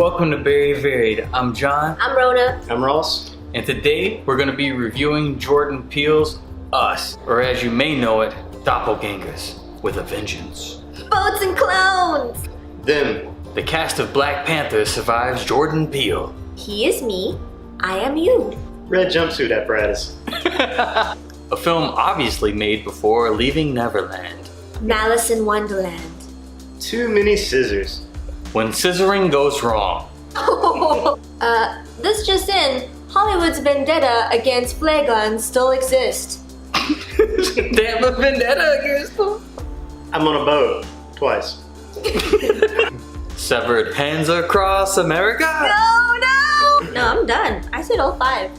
Welcome to BearyVaried. I'm John. I'm Rona. I'm Ross. And today we're going to be reviewing Jordan Peele's Us, or as you may know it, Doppelgangers with a Vengeance. Boats and clones! Them. The cast of Black Panther survives Jordan Peele. He is me. I am you. Red jumpsuit apparatus. A film obviously made before leaving Neverland. Malice in Wonderland. Too many scissors. When scissoring goes wrong. This just in. Hollywood's vendetta against flare guns still exists. Damn, a vendetta against them. I'm on a boat. Twice. Severed hands across America. No, I'm done. I said 05.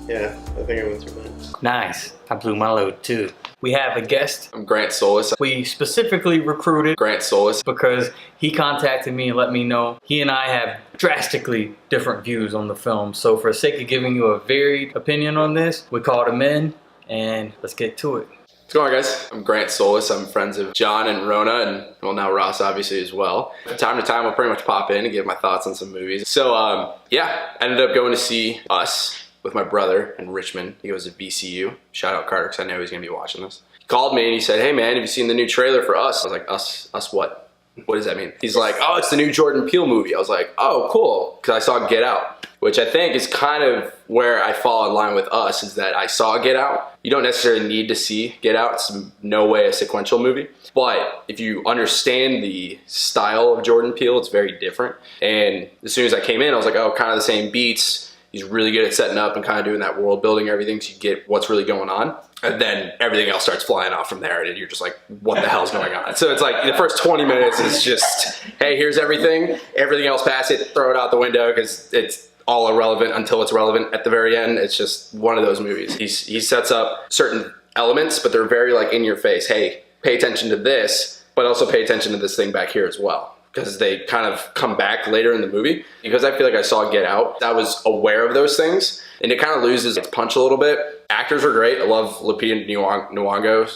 Yeah, I think I went through mine. Nice. I blew my load too. We have a guest. I'm Grant Solis. We specifically recruited Grant Solis. because he contacted me and let me know he and I have drastically different views on the film. So for the sake of giving you a varied opinion on this, we called him in and let's get to it. What's going on, guys? I'm Grant Solis. I'm friends of John and Rona, and well, now Ross obviously as well. From time to time, I'll pretty much pop in and give my thoughts on some movies. So yeah, ended up going to see Us with my brother in Richmond. He goes to VCU. Shout out Carter, because I know he's gonna be watching this. He called me and he said, "Hey man, have you seen the new trailer for Us?" I was like, Us what? What does that mean? He's like, "Oh, it's the new Jordan Peele movie." I was like, "Oh, cool," because I saw Get Out, which I think is kind of where I fall in line with Us, is that I saw Get Out. You don't necessarily need to see Get Out. It's no way a sequential movie. But if you understand the style of Jordan Peele, it's very different. And as soon as I came in, I was like, oh, kind of the same beats. He's really good at setting up and kind of doing that world building, everything, so you get what's really going on. And then everything else starts flying off from there, and you're just like, what the hell's going on? So it's like the first 20 minutes is just, hey, here's everything. Everything else past it, throw it out the window, because it's all irrelevant until it's relevant at the very end. It's just one of those movies. He sets up certain elements, but they're very like in your face. Hey, pay attention to this, but also pay attention to this thing back here as well, because they kind of come back later in the movie. Because I feel like I saw Get Out, I was aware of those things, and it kind of loses its punch a little bit. Actors were great. I love Lupita Nyong'o.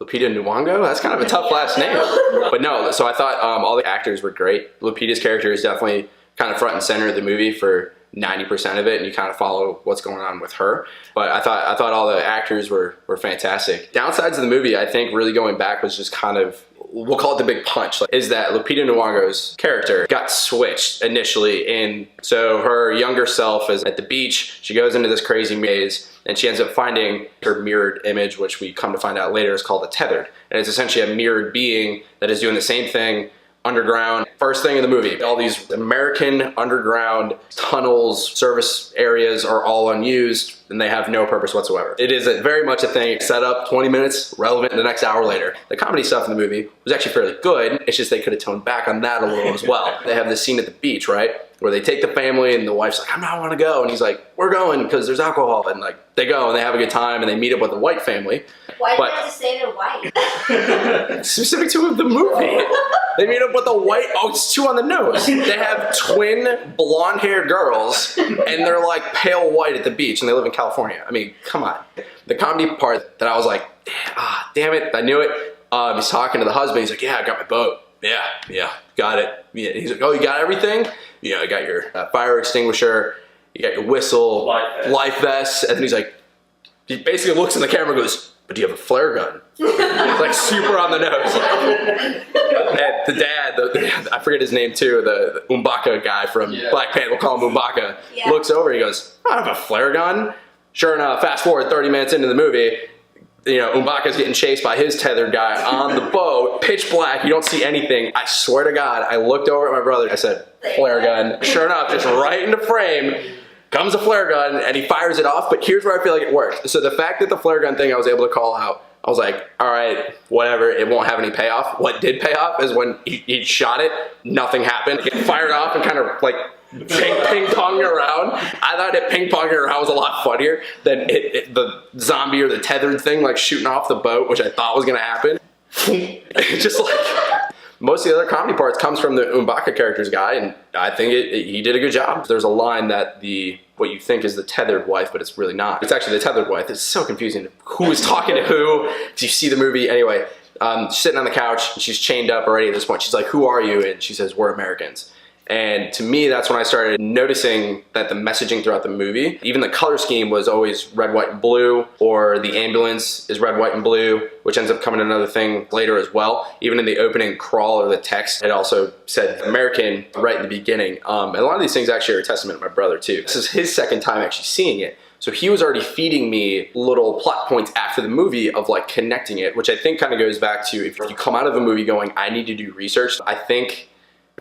Lupita Nyong'o? That's kind of a tough last name. But no, so I thought all the actors were great. Lupita's character is definitely kind of front and center of the movie for 90% of it, and you kind of follow what's going on with her. But I thought all the actors were fantastic. Downsides of the movie, I think, really going back, was just kind of, we'll call it the big punch, is that Lupita Nyong'o's character got switched initially. And so her younger self is at the beach. She goes into this crazy maze, and she ends up finding her mirrored image, which we come to find out later is called a tethered. And it's essentially a mirrored being that is doing the same thing underground. First thing in the movie, all these American underground tunnels, service areas are all unused, and they have no purpose whatsoever. It is very much a thing set up 20 minutes, relevant the next hour later. The comedy stuff in the movie was actually fairly good. It's just they could have toned back on that a little as well. They have this scene at the beach, right, where they take the family, and the wife's like, I want to go, and he's like, we're going because there's alcohol, and like they go and they have a good time, and they meet up with the white family. Why do you have to say they're white? Specific to the movie. They meet up with a white, oh, it's two on the nose. They have twin blonde-haired girls, and they're like pale white at the beach, and they live in California. I mean, come on. The comedy part that I was like, damn it, I knew it. He's talking to the husband. He's like, yeah, I got my boat. Yeah, got it. Yeah. He's like, oh, you got everything? Yeah, I got your fire extinguisher, you got your whistle, life vest. And then he's like, he basically looks in the camera and goes, but do you have a flare gun? Like super on the nose. And the dad, I forget his name too, the M'Baka guy from Black Panther, we'll call him M'Baka, looks over, he goes, I don't have a flare gun. Sure enough, fast forward 30 minutes into the movie, you know, M'Baka's getting chased by his tethered guy on the boat, pitch black, you don't see anything. I swear to God, I looked over at my brother, I said, flare gun. Sure enough, just right into frame, comes a flare gun, and he fires it off, but here's where I feel like it worked. So the fact that the flare gun thing I was able to call out, I was like, all right, whatever, it won't have any payoff. What did pay off is when he shot it, nothing happened. It fired off and kind of like ping-ponged around. I thought it ping-ponged around was a lot funnier than the zombie or the tethered thing like shooting off the boat, which I thought was gonna happen. Just like, most of the other comedy parts comes from the M'Baka character's guy, and I think he did a good job. There's a line that what you think is the tethered wife, but it's really not. It's actually the tethered wife. It's so confusing. Who is talking to who? Do you see the movie? Anyway, she's sitting on the couch, and she's chained up already at this point. She's like, who are you? And she says, we're Americans. And to me, that's when I started noticing that the messaging throughout the movie, even the color scheme was always red, white, and blue, or the ambulance is red, white, and blue, which ends up coming another thing later as well. Even in the opening crawl or the text, it also said American right in the beginning. And a lot of these things actually are a testament to my brother too. This is his second time actually seeing it. So he was already feeding me little plot points after the movie of like connecting it, which I think kind of goes back to if you come out of the movie going, I need to do research, I think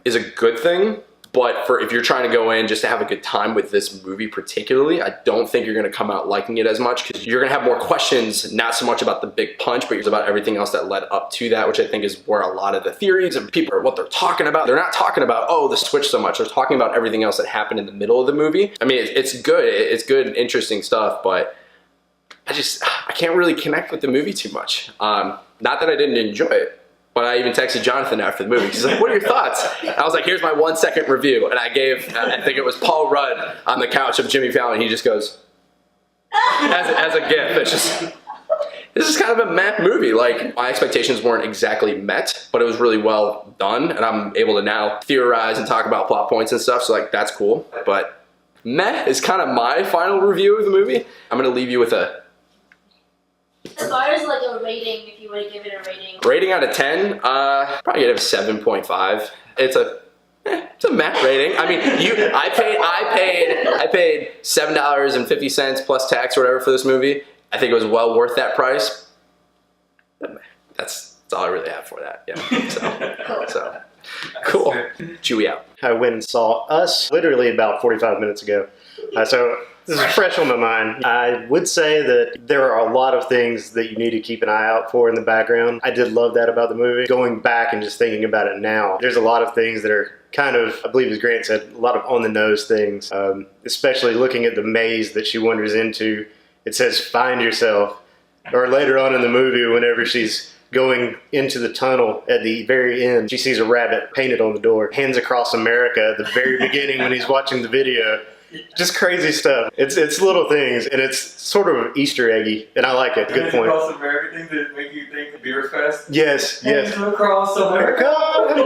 is a good thing. But if you're trying to go in just to have a good time with this movie particularly, I don't think you're gonna come out liking it as much because you're gonna have more questions, not so much about the big punch, but it's about everything else that led up to that, which I think is where a lot of the theories and people are what they're talking about. They're not talking about, oh, the switch so much. They're talking about everything else that happened in the middle of the movie. I mean, it's good. It's good, interesting stuff, but I can't really connect with the movie too much. Not that I didn't enjoy it. But I even texted Jonathan after the movie. He's like, what are your thoughts? And I was like, here's my 1 second review. And I gave, I think it was Paul Rudd on the couch of Jimmy Fallon. He just goes, as a gif. It's just, this is kind of a meh movie. Like, my expectations weren't exactly met, but it was really well done. And I'm able to now theorize and talk about plot points and stuff. So like, that's cool. But meh is kind of my final review of the movie. I'm gonna leave you with a, As far as like a rating, if you were to give it a rating. rating out of 10, probably give it a 7.5. It's a meh rating. I mean, I paid $7.50 plus tax or whatever for this movie. I think it was well worth that price. But that's all I really have for that. Yeah. So cool. Chewy out. I went and saw Us literally about 45 minutes ago. So this is fresh on my mind. I would say that there are a lot of things that you need to keep an eye out for in the background. I did love that about the movie. Going back and just thinking about it now, there's a lot of things that are kind of, I believe as Grant said, a lot of on-the-nose things, especially looking at the maze that she wanders into. It says, find yourself. Or later on in the movie, whenever she's going into the tunnel at the very end, she sees a rabbit painted on the door. Hands Across America at the very beginning when he's watching the video. Just crazy stuff. It's little things, and it's sort of Easter eggy, and I like it. Good point. Across America thing that make you think of Beer Fest? Yes. Across America.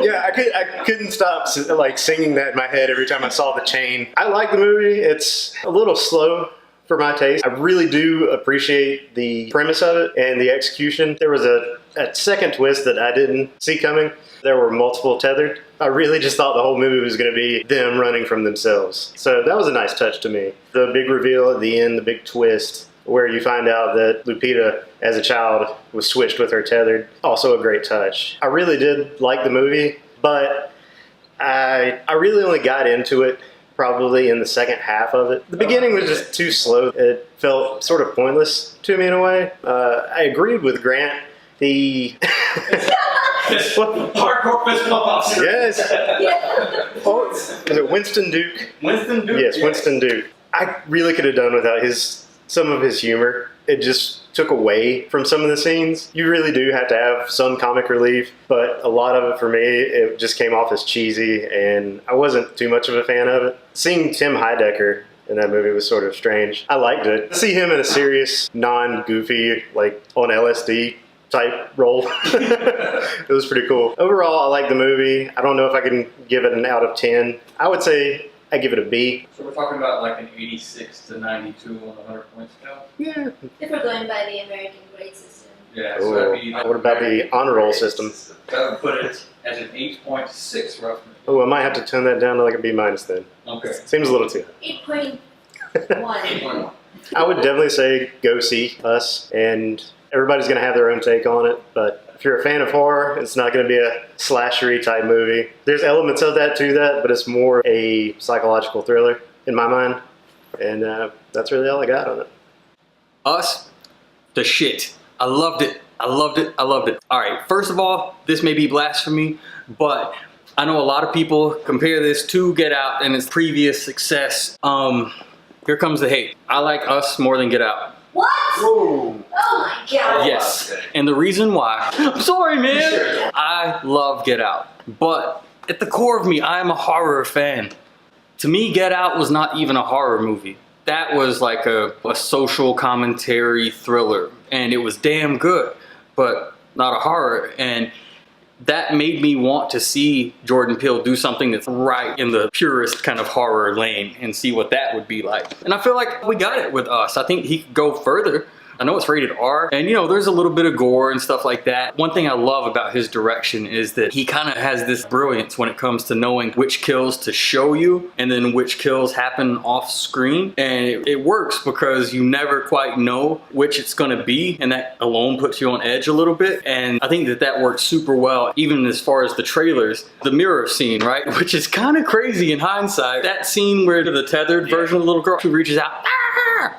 Yeah, I couldn't stop like singing that in my head every time I saw the chain. I like the movie. It's a little slow for my taste. I really do appreciate the premise of it and the execution. There was a second twist that I didn't see coming. There were multiple tethered. I really just thought the whole movie was going to be them running from themselves. So that was a nice touch to me. The big reveal at the end, the big twist, where you find out that Lupita, as a child, was switched with her tethered. Also a great touch. I really did like the movie, but I really only got into it probably in the second half of it. The beginning was just too slow. It felt sort of pointless to me in a way. I agreed with Grant. Hardcore fist bump officer. Yes. Yeah. Oh, is it Winston Duke? Winston Duke. Yes, Winston Duke. I really could have done without some of his humor. It just took away from some of the scenes. You really do have to have some comic relief, but a lot of it for me, it just came off as cheesy, and I wasn't too much of a fan of it. Seeing Tim Heidecker in that movie was sort of strange. I liked it. See him in a serious, non-goofy, like on LSD type role. It was pretty cool. Overall, I like the movie. I don't know if I can give it an out of 10. I would say I give it a B. So we're talking about like an 86 to 92 on the 100-point scale? Yeah. If we're going by the American grade system. Yeah. Ooh, So that'd be what about the honor roll system? That would put it as an 8.6 roughly. Oh, I might have to tone that down to like a B minus then. Okay. Seems a little too. 8.1. 8.1. I would definitely say go see Us, and everybody's going to have their own take on it, but if you're a fan of horror, it's not going to be a slashery type movie. There's elements of that to that, but it's more a psychological thriller in my mind, and that's really all I got on it. Us, the shit. I loved it. I loved it. I loved it. All right, first of all, this may be blasphemy, but I know a lot of people compare this to Get Out and its previous success. Here comes the hate. I like Us more than Get Out. What? Whoa. Oh my god. Yes, and the reason why, I'm sorry man, I love Get Out, but at the core of me, I am a horror fan. To me, Get Out was not even a horror movie. That was like a social commentary thriller, and it was damn good, but not a horror. And that made me want to see Jordan Peele do something that's right in the purest kind of horror lane and see what that would be like. And I feel like we got it with Us. I think he could go further. I know it's rated R, and you know, there's a little bit of gore and stuff like that. One thing I love about his direction is that he kind of has this brilliance when it comes to knowing which kills to show you and then which kills happen off screen. And it works because you never quite know which it's gonna be, and that alone puts you on edge a little bit. And I think that works super well, even as far as the trailers. The mirror scene, right? Which is kind of crazy in hindsight. That scene where the tethered version of the little girl who reaches out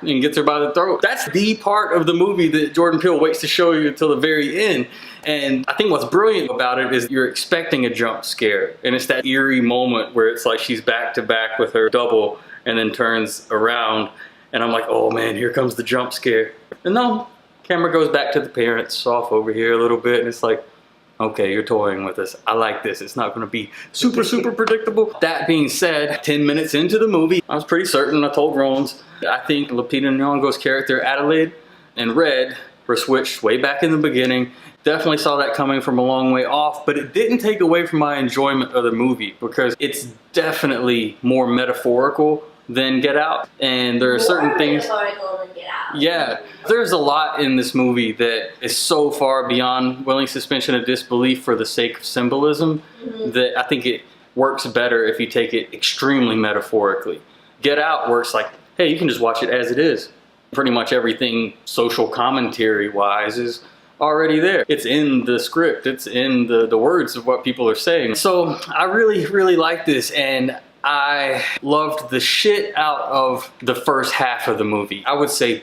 and gets her by the throat. That's the part of the movie that Jordan Peele waits to show you until the very end. And I think what's brilliant about it is you're expecting a jump scare. And it's that eerie moment where it's like she's back to back with her double and then turns around. And I'm like, oh man, here comes the jump scare. And no, camera goes back to the parents off over here a little bit. And it's like, okay, you're toying with us. I like this. It's not going to be super, super predictable. That being said, 10 minutes into the movie, I was pretty certain. I told Rones, I think lapitan'yongo's character, Adelaide, and Red were switched way back in the beginning. Definitely saw that coming from a long way off, but it didn't take away from my enjoyment of the movie because it's definitely more metaphorical than Get Out. And there are certain things... metaphorical than Get Out. Yeah, there's a lot in this movie that is so far beyond willing suspension of disbelief for the sake of symbolism that I think it works better if you take it extremely metaphorically. Get Out works like, hey, you can just watch it as it is. Pretty much everything social commentary wise is already there. It's in the script. It's in the words of what people are saying. So I really, really like this, and I loved the shit out of the first half of the movie. I would say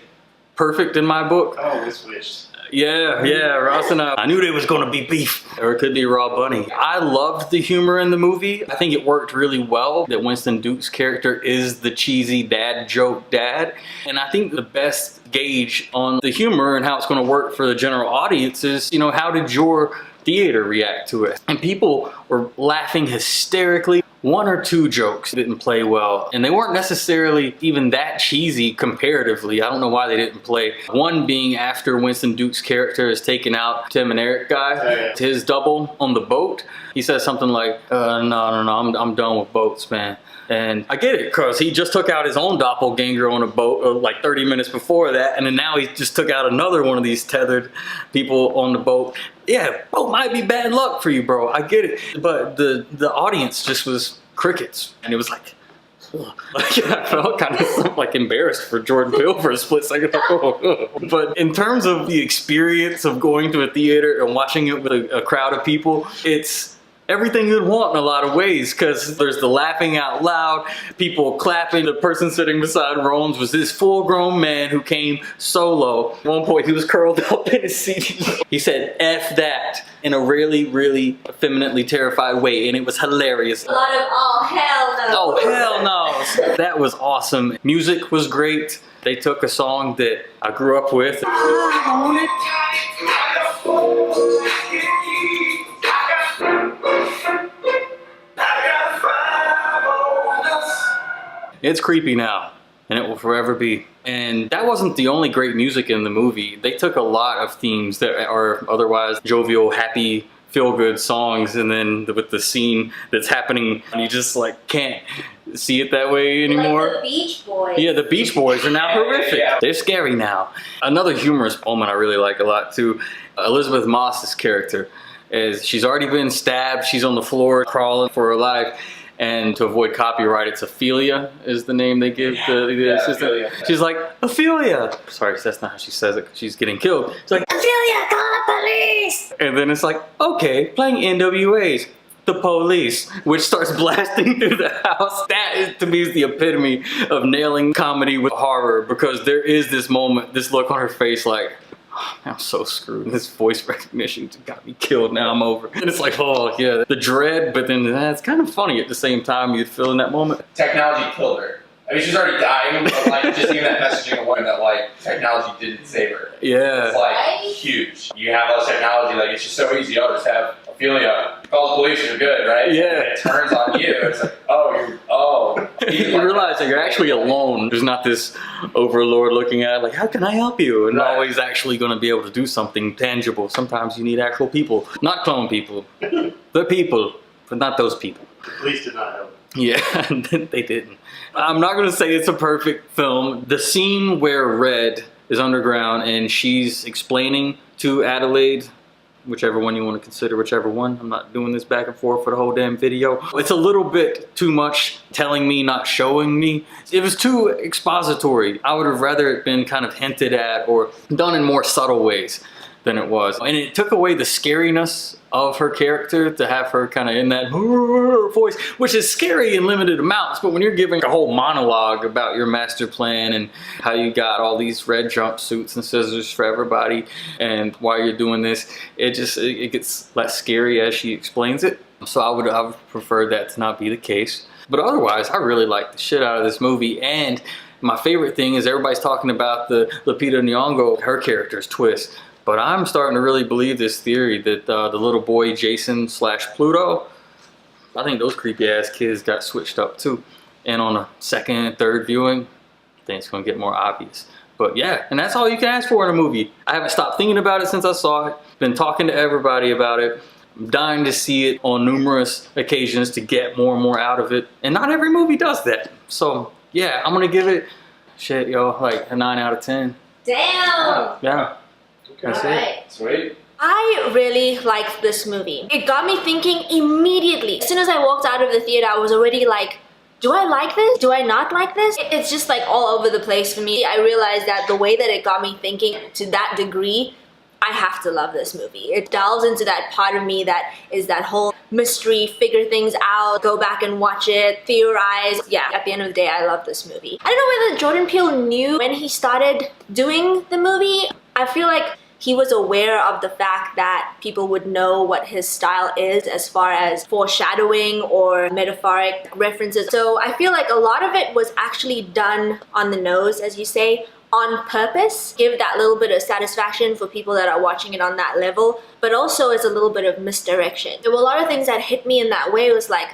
perfect in my book. Oh, we switched. Yeah, Ross and I knew there was gonna be beef, or it could be raw bunny. I loved the humor in the movie. I think it worked really well that Winston Duke's character is the cheesy dad joke dad. And I think the best gauge on the humor and how it's gonna work for the general audience is, you know, how did your theater react to it? And people were laughing hysterically. One or two jokes didn't play well, and they weren't necessarily even that cheesy comparatively. I don't know why they didn't play. One being after Winston Duke's character is taken out, Tim and Eric guy, his double on the boat. He says something like, no, I'm done with boats, man. And I get it, because he just took out his own doppelganger on a boat like 30 minutes before that, and then now he just took out another one of these tethered people on the boat. Yeah, boat might be bad luck for you, bro. I get it. But the audience just was crickets. And it was like, I felt kind of like embarrassed for Jordan Peele for a split second. But in terms of the experience of going to a theater and watching it with a crowd of people, it's everything you'd want in a lot of ways, because there's the laughing out loud, people clapping. The person sitting beside Rones was this full-grown man who came solo. At one point, he was curled up in his seat. He said, F that, in a really, really effeminately terrified way, and it was hilarious. A lot of, oh, hell no. Oh, hell no. That was awesome. Music was great. They took a song that I grew up with. It's creepy now, and it will forever be. And that wasn't the only great music in the movie. They took a lot of themes that are otherwise jovial, happy, feel-good songs, and then with the scene that's happening, you just like can't see it that way anymore. Like the Beach Boys. Yeah, the Beach Boys are now horrific. They're scary now. Another humorous moment I really like a lot too, Elizabeth Moss's character, is she's already been stabbed, she's on the floor crawling for her life. And to avoid copyright, it's Ophelia is the name they give the assistant. Ophelia. She's like, Ophelia! Sorry, that's not how she says it. She's getting killed. She's like, Ophelia, call the police! And then it's like, okay, playing NWA's The Police, which starts blasting through the house. That is, to me, is the epitome of nailing comedy with horror, because there is this moment, this look on her face like, I'm so screwed. This voice recognition got me killed. Now I'm over. And it's like, oh yeah, the dread, but then it's kind of funny at the same time. You'd feel in that moment. Technology killed her. I mean, she's already dying, but like just even that messaging of one that like technology didn't save her. Yeah. It's like huge. You have all this technology, like it's just so easy. Oh, just have Ophelia, call the police, you're good, right? Yeah. And it turns on you. It's like, oh, You realize that you're actually alone. There's not this overlord looking at it like, how can I help you? And always actually going to be able to do something tangible. Sometimes you need actual people, not clone people. The people, but not those people. The police did not help. Yeah, they didn't. I'm not going to say it's a perfect film. The scene where Red is underground and she's explaining to Adelaide, whichever one you want to consider, whichever one. I'm not doing this back and forth for the whole damn video. It's a little bit too much telling me, not showing me. It was too expository. I would have rather it been kind of hinted at or done in more subtle ways than it was. And it took away the scariness of her character to have her kind of in that voice, which is scary in limited amounts. But when you're giving a whole monologue about your master plan and how you got all these red jumpsuits and scissors for everybody and why you're doing this, it gets less scary as she explains it. So I would prefer that to not be the case. But otherwise, I really like the shit out of this movie. And my favorite thing is everybody's talking about the lapitan'yongo, her character's twist. But I'm starting to really believe this theory that the little boy Jason / Pluto, I think those creepy ass kids got switched up too. And on a second and third viewing, I think it's gonna get more obvious. But yeah, and that's all you can ask for in a movie. I haven't stopped thinking about it since I saw it. Been talking to everybody about it. I'm dying to see it on numerous occasions to get more and more out of it. And not every movie does that. So yeah, I'm gonna give it, shit yo, like a 9 out of 10. Damn! Yeah. That's Alright. Sweet. I really liked this movie. It got me thinking immediately. As soon as I walked out of the theater, I was already like, do I like this? Do I not like this? It's just like all over the place for me. I realized that the way that it got me thinking to that degree, I have to love this movie. It delves into that part of me that is that whole mystery, figure things out, go back and watch it, theorize. Yeah, at the end of the day, I love this movie. I don't know whether Jordan Peele knew when he started doing the movie. I feel like he was aware of the fact that people would know what his style is as far as foreshadowing or metaphoric references. So I feel like a lot of it was actually done on the nose, as you say, on purpose. Give that little bit of satisfaction for people that are watching it on that level, but also as a little bit of misdirection. There were a lot of things that hit me in that way. It was like,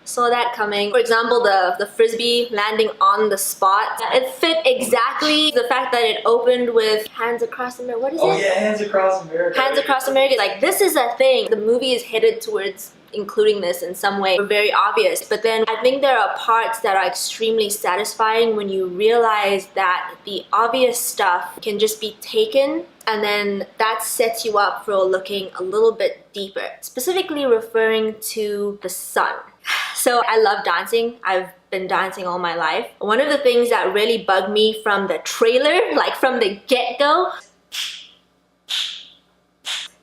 saw that coming. For example, the frisbee landing on the spot. It fit exactly. The fact that it opened with hands across America. What is it? Oh yeah, Hands Across America. Hands Across America. Like, this is a thing. The movie is headed towards including this in some way. Very obvious. But then I think there are parts that are extremely satisfying when you realize that the obvious stuff can just be taken and then that sets you up for looking a little bit deeper. Specifically referring to the sun. So I love dancing. I've been dancing all my life. One of the things that really bugged me from the trailer, like from the get-go,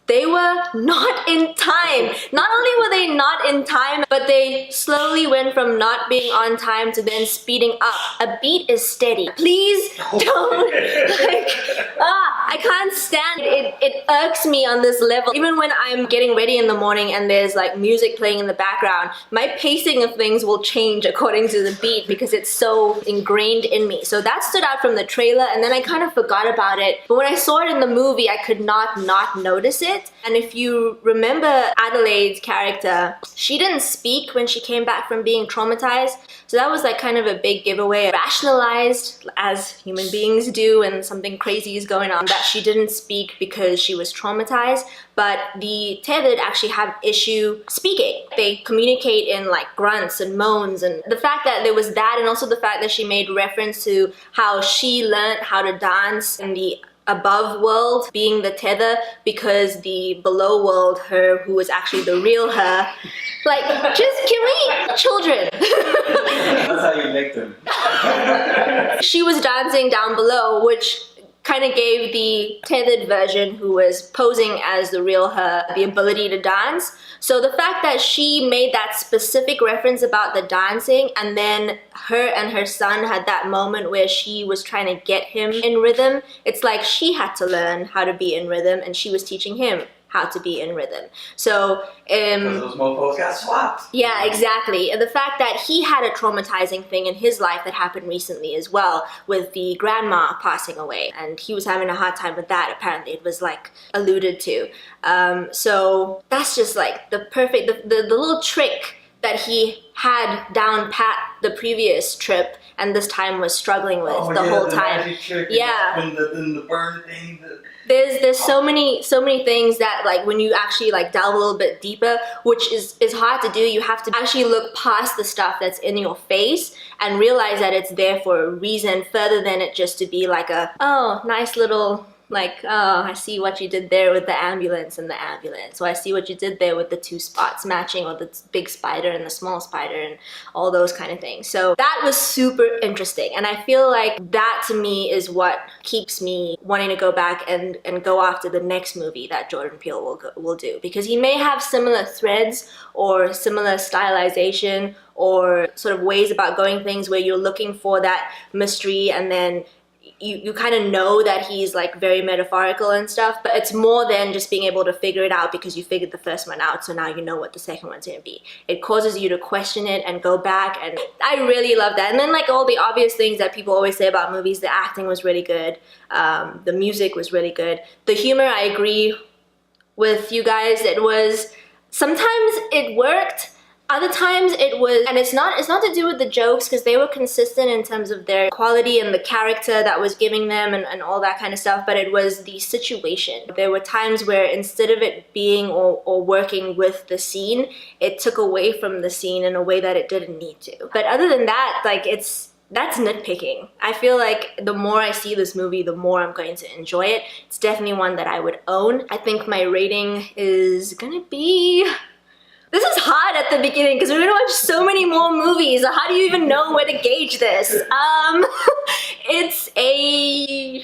they were not in time. Not only were they not in time, but they slowly went from not being on time to then speeding up. A beat is steady. Please don't, I can't stand it. It irks me on this level. Even when I'm getting ready in the morning and there's like music playing in the background, my pacing of things will change according to the beat because it's so ingrained in me. So that stood out from the trailer and then I kind of forgot about it. But when I saw it in the movie, I could not notice it. And if you remember Adelaide's character, she didn't speak when she came back from being traumatized. So that was like kind of a big giveaway. Rationalized, as human beings do, and something crazy is going on, that she didn't speak because she was traumatized. But the tethered actually have issue speaking. They communicate in like grunts and moans, and the fact that there was that, and also the fact that she made reference to how she learned how to dance in the above world being the tether because the below world, her, who was actually the real her, like, just kill me, children. That's how you make them. She was dancing down below, which kind of gave the tethered version, who was posing as the real her, the ability to dance. So the fact that she made that specific reference about the dancing, and then her and her son had that moment where she was trying to get him in rhythm, it's like she had to learn how to be in rhythm and she was teaching him how to be in rhythm. So those mofos got swapped. yeah, exactly. And the fact that he had a traumatizing thing in his life that happened recently as well, with the grandma passing away, and he was having a hard time with that. Apparently it was like alluded to. So that's just like the perfect, the little trick that he had down pat, the previous trip and this time was struggling with the whole time. Yeah. And the burn thing. There's so many things that like when you actually like delve a little bit deeper, which is hard to do, you have to actually look past the stuff that's in your face and realize that it's there for a reason, further than it just to be like a, oh, nice little, like, oh, I see what you did there with the ambulance and the ambulance. So I see what you did there with the two spots matching, or the big spider and the small spider and all those kind of things. So that was super interesting. And I feel like that to me is what keeps me wanting to go back and go after the next movie that Jordan Peele will do. Because he may have similar threads or similar stylization or sort of ways about going things where you're looking for that mystery, and then you kind of know that he's like very metaphorical and stuff, but it's more than just being able to figure it out because you figured the first one out, so now you know what the second one's gonna be. It causes you to question it and go back, and I really love that. And then like all the obvious things that people always say about movies, the acting was really good, the music was really good, the humor, I agree with you guys, it was, sometimes it worked, other times it was, and it's not to do with the jokes because they were consistent in terms of their quality and the character that was giving them and all that kind of stuff, but it was the situation. There were times where instead of it being or working with the scene, it took away from the scene in a way that it didn't need to. But other than that, like that's nitpicking. I feel like the more I see this movie, the more I'm going to enjoy it. It's definitely one that I would own. I think my rating is gonna be... This is hard at the beginning because we're gonna watch so many more movies. How do you even know where to gauge this? It's a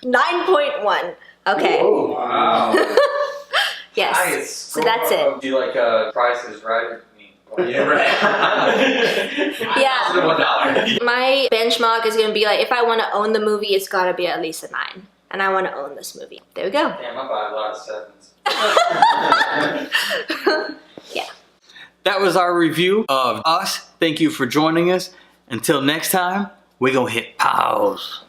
9.1. Okay. Whoa, wow. Yes. Nice. So that's it. Do you like Price is Right? Yeah, right. Yeah. $1. My benchmark is gonna be like, if I want to own the movie, it's gotta be at least a 9. And I want to own this movie. There we go. Damn, I buy a lot of 7s. Yeah. That was our review of Us. Thank you for joining us. Until next time, we're gonna hit pause.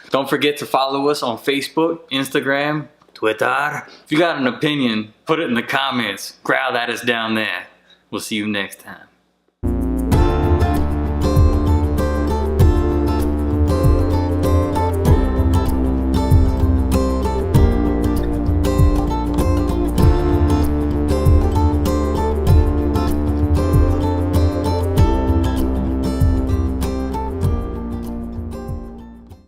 Don't forget to follow us on Facebook, Instagram, Twitter. If you got an opinion, put it in the comments. Growl at us down there. We'll see you next time.